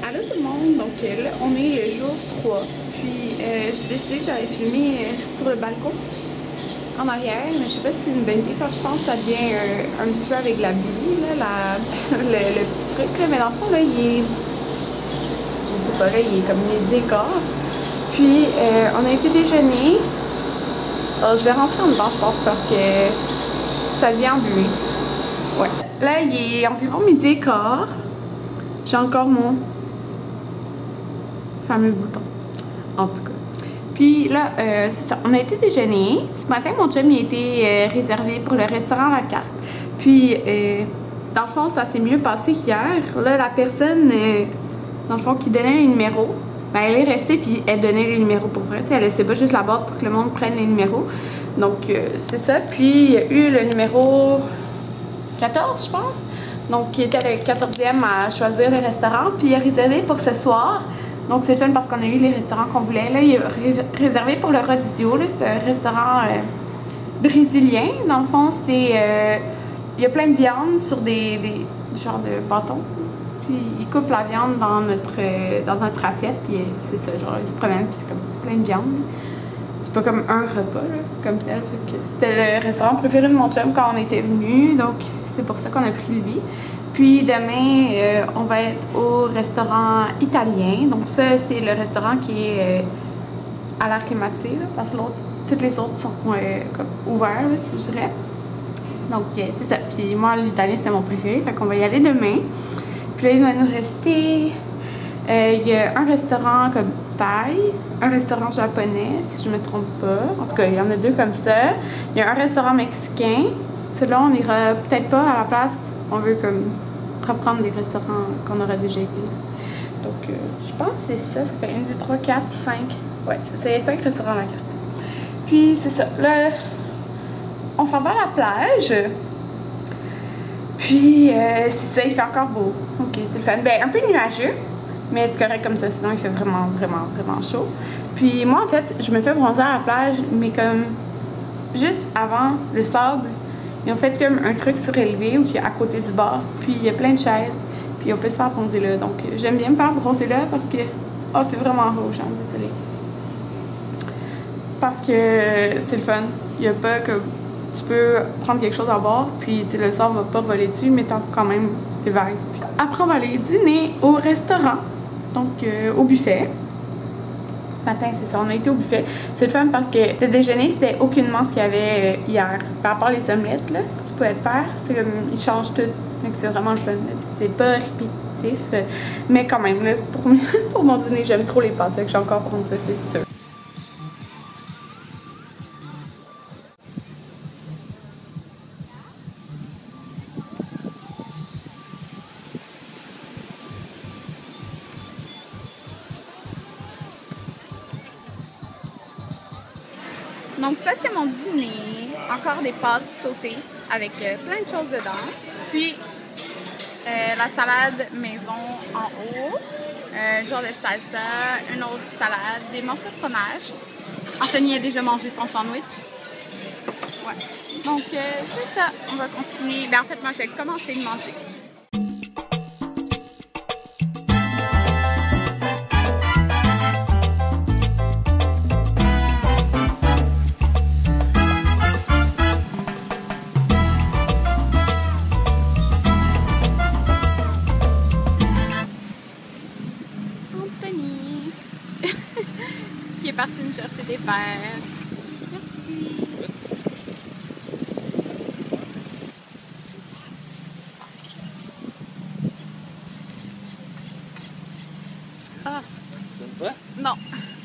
Allô tout le monde, donc là on est le jour 3, puis j'ai décidé que j'allais filmer sur le balcon en arrière, mais je sais pas si c'est une bonne idée parce que je pense que ça devient un petit peu avec la bulle, là, le petit truc, là. Mais dans le fond là il est, je sais pas, là il est comme les décors, puis on a été déjeuner. Alors, je vais rentrer en dedans je pense parce que ça devient buée. Ouais, là il est environ midi et quart, j'ai encore mon fameux bouton, en tout cas. Puis là, c'est ça, on a été déjeuner. Ce matin, mon chum il a été réservé pour le restaurant à la carte. Puis, dans le fond, ça s'est mieux passé qu'hier. Là, la personne, dans le fond, qui donnait les numéros, ben, elle est restée puis elle donnait les numéros pour vrai. T'sais, elle laissait pas juste la boîte pour que le monde prenne les numéros. Donc, c'est ça. Puis, il y a eu le numéro 14, je pense. Donc, qui était le 14e à choisir le restaurant. Puis, il a réservé pour ce soir. Donc, c'est fun parce qu'on a eu les restaurants qu'on voulait. Là, il est réservé pour le Rodizio. C'est un restaurant brésilien. Dans le fond, c'est... il y a plein de viande sur des genres de bâtons. Puis, il coupe la viande dans notre assiette. Puis, c'est ça, genre, il se promène. Puis, c'est comme plein de viande. C'est pas comme un repas, là, comme tel. C'était le restaurant préféré de mon chum quand on était venu. Donc, c'est pour ça qu'on a pris lui. Puis demain, on va être au restaurant italien. Donc ça, c'est le restaurant qui est à l'air climatisé, là, parce que toutes les autres sont comme ouverts, là, si je dirais. Donc c'est ça. Puis moi, l'italien, c'est mon préféré. Fait qu'on va y aller demain. Puis là, il va nous rester... il y a un restaurant comme thaï, un restaurant japonais, si je me trompe pas. En tout cas, il y en a deux comme ça. Il y a un restaurant mexicain. Celui-là, on ira peut-être pas à la place. On veut comme reprendre des restaurants qu'on aura déjà été. Donc, je pense que c'est ça. Ça fait 1, 2, 3, 4, 5. Ouais, c'est 5 restaurants à la carte. Puis, c'est ça. Là, on s'en va à la plage. Puis, c'est ça, il fait encore beau. Ok, c'est le fun. Ben, un peu nuageux, mais c'est correct comme ça. Sinon, il fait vraiment, vraiment, vraiment chaud. Puis, moi, en fait, je me fais bronzer à la plage, mais comme juste avant le sable. Ils ont fait comme un truc surélevé ou qui est à côté du bar. Puis il y a plein de chaises. Puis on peut se faire bronzer là. Donc j'aime bien me faire bronzer là parce que... Oh, c'est vraiment rouge, hein, désolé. Parce que c'est le fun. Il n'y a pas que... Tu peux prendre quelque chose à boire. Puis le sable va pas voler dessus, mais t'as quand même des vagues. Puis, après, on va aller dîner au restaurant. Donc au buffet. Ce matin, c'est ça, on a été au buffet. C'est le fun parce que le déjeuner, c'était aucunement ce qu'il y avait hier. Par rapport les omelettes, là, que tu pouvais le faire, c'est comme, ils changent tout. Donc c'est vraiment le fun. C'est pas répétitif, mais quand même, là, pour mon dîner, j'aime trop les pâtes. J'ai encore prendre ça, c'est sûr. Donc ça, c'est mon dîner. Encore des pâtes sautées avec plein de choses dedans. Puis la salade maison en haut, un genre de salsa, une autre salade, des morceaux de fromage. Anthony a déjà mangé son sandwich. Ouais. Donc c'est ça, on va continuer. Ben, en fait, moi, je vais commencer de manger. Qui est parti me chercher des verres. Merci. Ah. T'aimes pas? Non.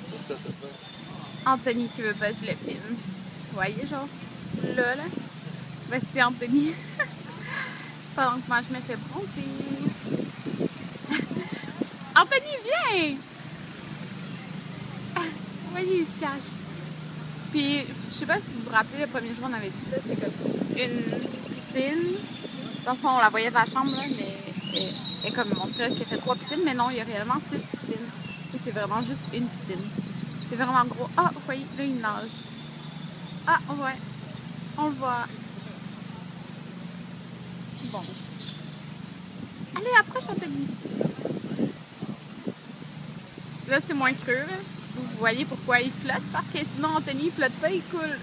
Pourquoi t'aimes pas? Anthony qui veut pas que je le filme. Vous voyez, genre, là. Voici Anthony. Pendant que moi je me fais bronzer. Anthony, viens! Vous voyez, il se cache. Puis, je sais pas si vous vous rappelez, le premier jour on avait dit ça, c'est comme une piscine. Dans le fond, on la voyait de la chambre, là, mais et comme mon frère qui a fait 3 piscines, mais non, il y a réellement 6 piscines. C'est vraiment juste une piscine. C'est vraiment gros. Ah, vous voyez, là, il nage. Ah, ouais. On le voit. Bon. Allez, approche, Anthony. Là, c'est moins creux. Là. Vous voyez pourquoi il flotte? Parce que sinon, Anthony, il flotte pas, il coule.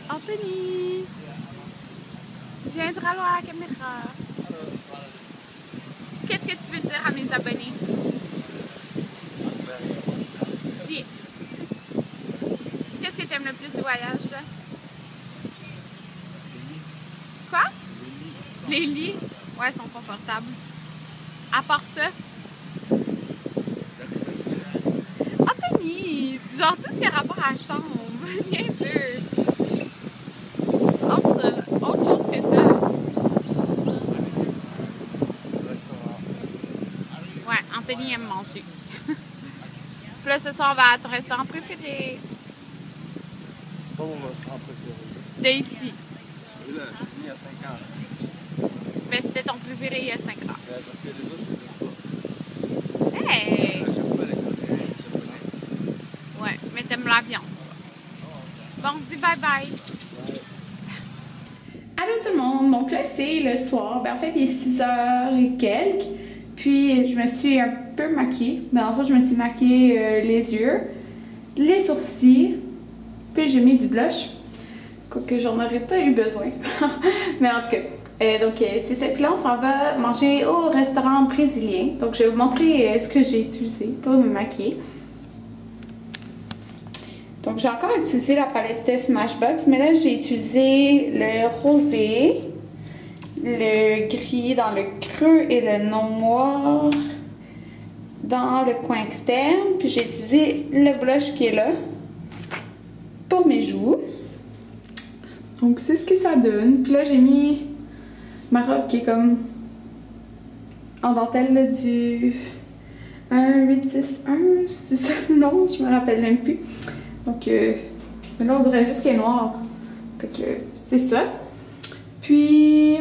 Anthony! Viendra à la caméra. Qu'est-ce que tu veux dire à mes abonnés? Dis. Qu'est-ce que tu aimes le plus du voyage? Là? Quoi? Les lits? Ouais, ils sont confortables. À part ça? Anthony! Genre tout ce qui a rapport à la chambre. Bien sûr. Autre chose que ça. Ouais, Anthony aime manger. Puis là, ce soir, on va à ton restaurant préféré. C'est pas mon restaurant préféré. De ici. Oui, là, je suis venu il y a 5 ans. Ben, c'était ton préféré il y a 5 ans. Parce que les autres, je les aime pas. Hey! J'aime pas les Coréens, les Japonais. Ouais, mais t'aimes la viande. Bon, dis bye bye. Allô tout le monde, donc là c'est le soir, ben en fait il est 6h et quelques, puis je me suis un peu maquillée, mais en fait je me suis maquillée les yeux, les sourcils, puis j'ai mis du blush, quoique j'en aurais pas eu besoin, mais en tout cas, donc c'est ça, puis là on s'en va manger au restaurant brésilien, donc je vais vous montrer ce que j'ai utilisé pour me maquiller. Donc, j'ai encore utilisé la palette de Smashbox, mais là, j'ai utilisé le rosé, le gris dans le creux et le noir dans le coin externe. Puis, j'ai utilisé le blush qui est là pour mes joues. Donc, c'est ce que ça donne. Puis là, j'ai mis ma robe qui est comme en dentelle là, du 1-8-10-1. C'est ça le nom? Je me rappelle même plus. Donc, mais là, on dirait juste qu'il est noir. Fait que c'est ça. Puis,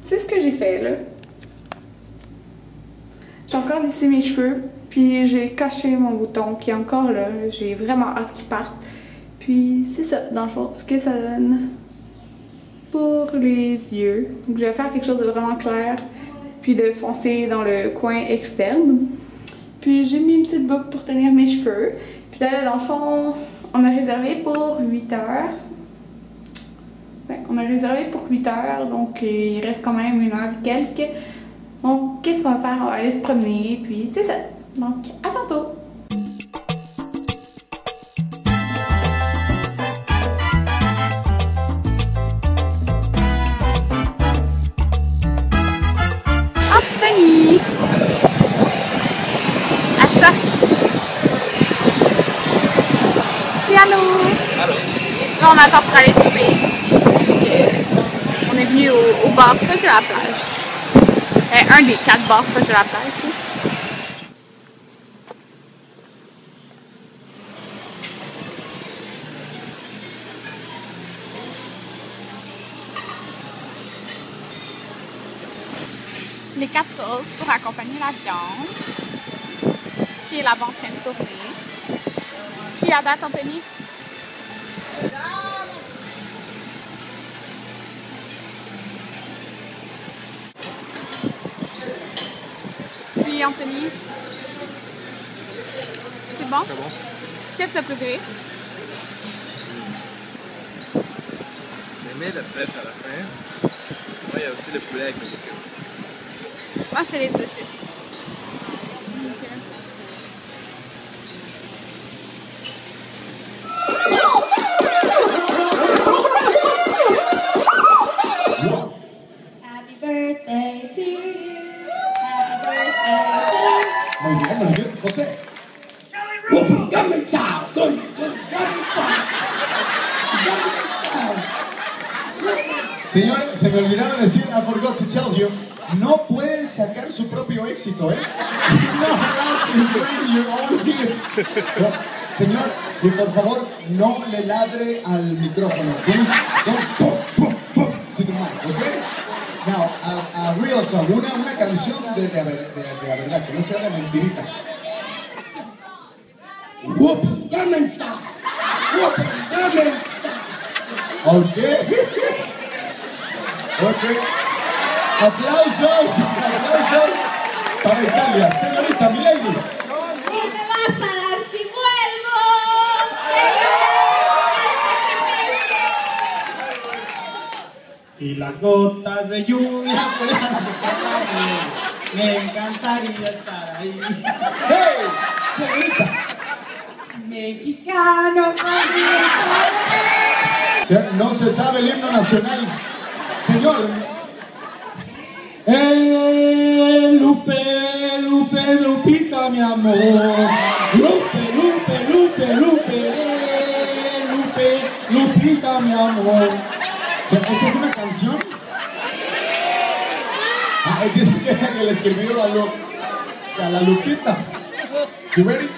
c'est ce que j'ai fait, là. J'ai encore laissé mes cheveux. Puis, j'ai caché mon bouton qui est encore là. J'ai vraiment hâte qu'il parte. Puis, c'est ça, dans le fond, ce que ça donne pour les yeux. Donc, je vais faire quelque chose de vraiment clair. Puis, de foncer dans le coin externe. Puis, j'ai mis une petite boucle pour tenir mes cheveux. Puis là, dans le fond, on a réservé pour 8 heures. Ouais, on a réservé pour 8 heures, donc il reste quand même 1 heure et quelques. Donc, qu'est-ce qu'on va faire? On va aller se promener, puis c'est ça. Donc, à tantôt! Anthony! Asta! Allô! Allô? Là, on attend pour aller souper. On est venu au bar proche de la plage. Un des 4 bars proche de la plage. Les 4 sauces pour accompagner la viande. Qui est la banque de tournée. Qui a date, Anthony? Puis Anthony? C'est bon? C'est bon. Qu'est-ce que tu as préféré? J'aimais la fraise à la fin. Moi, il y a aussi le poulet avec le bouquet. Moi, c'est les saucisses. Happy birthday to you. Happy birthday to you. Muy bien, José. Gangnam Style. Gangnam Style. Señores, se me olvidaron decir, I forgot to tell you, no pueden sacar su propio éxito, ¿eh? You're not allowed to bring your own hit. No, señor, y por favor, no le ladre al micrófono. Please, don't pum to the mic, ¿ok? Now, a real song, una canción de verdad, que no sea de mentiritas. Whoop, Gangnam Style. Whoop, Gangnam Style. Ok. Ok. Aplausos, aplausos. Para Italia, señorita Milady. ¿Qué me vas a dar si vuelvo? Y las gotas de lluvia puedan tocarme, me encantaría estar ahí. ¡Hey! Señorita. Mexicanos, No se sabe el himno nacional. Señor. Lupe, Lupe, Lupita, mi amor. Lupe, Lupe, Lupe, Lupe, Lupe, Lupita, mi amor. ¿Esa es una canción? Ah, dice que le escribió a la Lupita. You ready?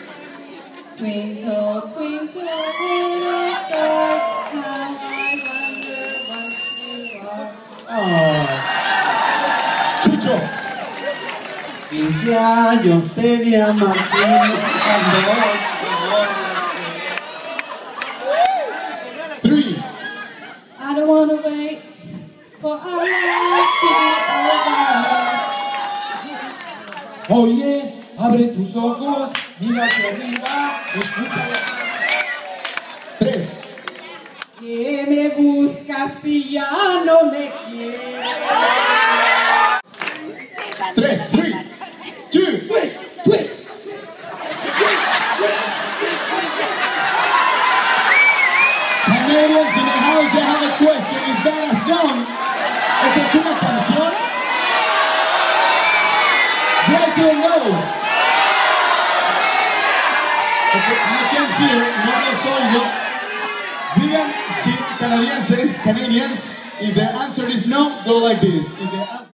Twinkle, twinkle, little star, how I wonder what you are. Chucho. 15 años tenía Martín cuando 3. I don't wanna wait for our life to be over. Oye, abre tus ojos, mira hacia arriba, escucha. 3. ¿qué me buscas si ya no me quieres? 3, 2, twist. Canadians in the house, I have a question. Is that a song? ¿Esa es una canción? Yes or no? Okay, I can't hear, no los oigo. Digan si canadienses, Canadians, if the answer is no, go like this. If the answer